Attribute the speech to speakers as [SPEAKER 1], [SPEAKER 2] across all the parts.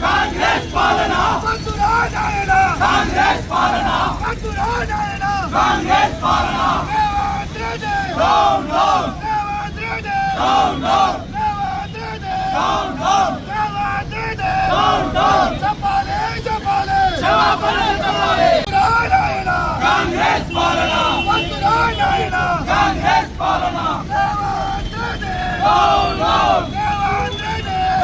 [SPEAKER 1] కాంగ్రెస్ పాలన కాంగ్రెస్ పాలన కాంగ్రెస్ పాలన down down down down down down down down చెప్పాలి చెప్పాలి చెప్పాలి చెప్పాలి కాంగ్రెస్ పాలన కాంగ్రెస్ పాలన డౌన్ డౌన్ డౌన్ డౌన్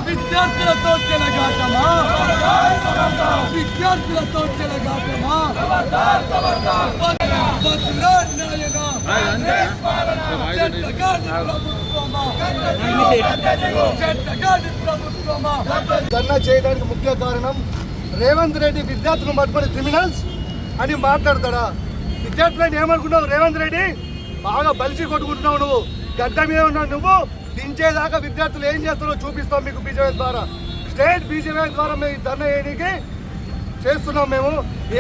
[SPEAKER 1] విద్యార్థులతో చెలగాటమా విద్యార్థులతో చెలగాటమా
[SPEAKER 2] ధర్నా చేయడానికి ముఖ్య కారణం రేవంత్ రెడ్డి విద్యార్థులను పట్టుకొని క్రిమినల్స్ అని మాట్లాడతాడా? విద్యార్థులను ఏమనుకున్నావు? రేవంత్ రెడ్డి బాగా బలిసి కొట్టుకుంటున్నావు, నువ్వు గడ్డ మీద ఉన్నావు, నువ్వు దించేదాకా విద్యార్థులు ఏం చేస్తారో చూపిస్తాం మీకు. బీజేపీ ద్వారా స్టేట్ బీజేపీ ద్వారా మేము ధర్నా చేయడానికి చేస్తున్నాం. మేము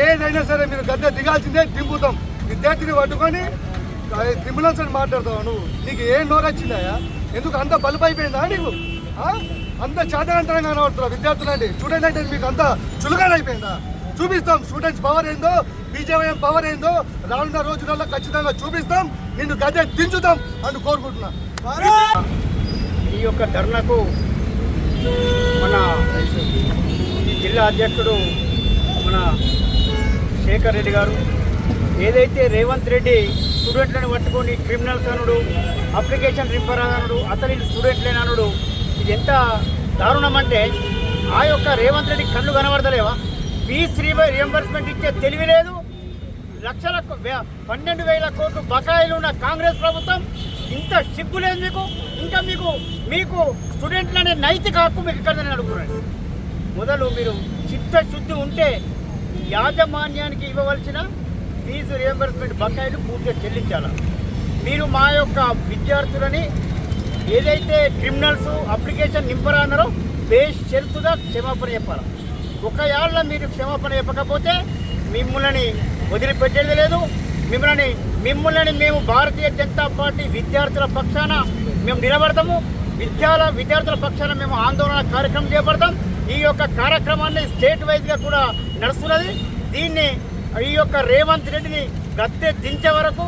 [SPEAKER 2] ఏదైనా సరే మీరు గద్దె దిగాల్సిందే, దింపుతాం. విద్యార్థిని పట్టుకొని క్రిమినల్స్ అని మాట్లాడతావు నువ్వు. నీకు ఏం నోరొచ్చిందాయా? ఎందుకు అంత బలుపు అయిపోయిందా నీకు? అంత చాదనంతరంగా కనబడుతున్నావు విద్యార్థులు అంటే. స్టూడెంట్ అంటే మీకు అంత చులుగానే అయిపోయిందా? చూపిస్తాం స్టూడెంట్స్ పవర్ ఏందో, బీజేపీ పవర్ ఏందో రానున్న రోజులలో ఖచ్చితంగా చూపిస్తాం. నిన్ను గద్దె దించుతాం అని కోరుకుంటున్నా.
[SPEAKER 3] ఈ యొక్క ధర్నాకు మన జిల్లా అధ్యక్షుడు మన శేఖర్ రెడ్డి గారు ఏదైతే రేవంత్ రెడ్డి స్టూడెంట్లను పట్టుకొని క్రిమినల్స్ అనుడు, అప్లికేషన్ రింపర్ అనుడు, అసలు ఇది స్టూడెంట్లేననుడు, ఇది ఎంత దారుణం అంటే ఆ యొక్క రేవంత్ రెడ్డి కళ్ళు కనబడతలేవా? ఫీజు రియంబర్స్మెంట్ ఇచ్చే తెలివి లేదు. లక్షల 12,000 కోట్లు బకాయిలు ఉన్న కాంగ్రెస్ ప్రభుత్వం ఇంత సిగ్గు లేదు మీకు. ఇంకా మీకు స్టూడెంట్లనే నైతిక హక్కు మీకు ఇక్కడ అడుగుతున్నాను. మొదలు మీరు చిత్తశుద్ధి ఉంటే యాజమాన్యానికి ఇవ్వవలసిన ఫీజు రియంబర్స్మెంట్ బకాయిలు పూర్తిగా చెల్లించాలి. మీరు మా యొక్క విద్యార్థులని ఏదైతే క్రిమినల్స్ అప్లికేషన్ నింపరాన్నారో బేషరతుగా క్షమాపణ చెప్పాలి. ఒకవేళ మీరు క్షమాపణ చెప్పకపోతే మిమ్మల్ని వదిలిపెట్టేది లేదు. మిమ్మల్ని మేము భారతీయ జనతా పార్టీ విద్యార్థుల పక్షాన మేము నిలబడతాము. విద్యార్థుల పక్షాన మేము ఆందోళన కార్యక్రమం చేపడతాం. ఈ యొక్క కార్యక్రమాన్ని స్టేట్ వైజ్గా కూడా నడుస్తున్నది. దీన్ని ఈ యొక్క రేవంత్ రెడ్డిని గద్దె దించే వరకు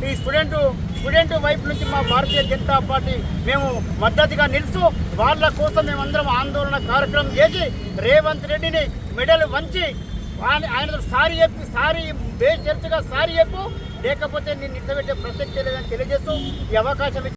[SPEAKER 3] ఈ స్టూడెంట్ వైపు నుంచి మా భారతీయ జనతా పార్టీ మేము మద్దతుగా నిలుస్తూ వాళ్ళ కోసం మేమందరం ఆందోళన కార్యక్రమం చేసి రేవంత్ రెడ్డిని మెడలు వంచి ఆయన సారీ బేషరతుగా సారీ చెప్పు, లేకపోతే నేను నిలబెట్టే ప్రసక్తి లేదని తెలియజేస్తూ ఈ అవకాశం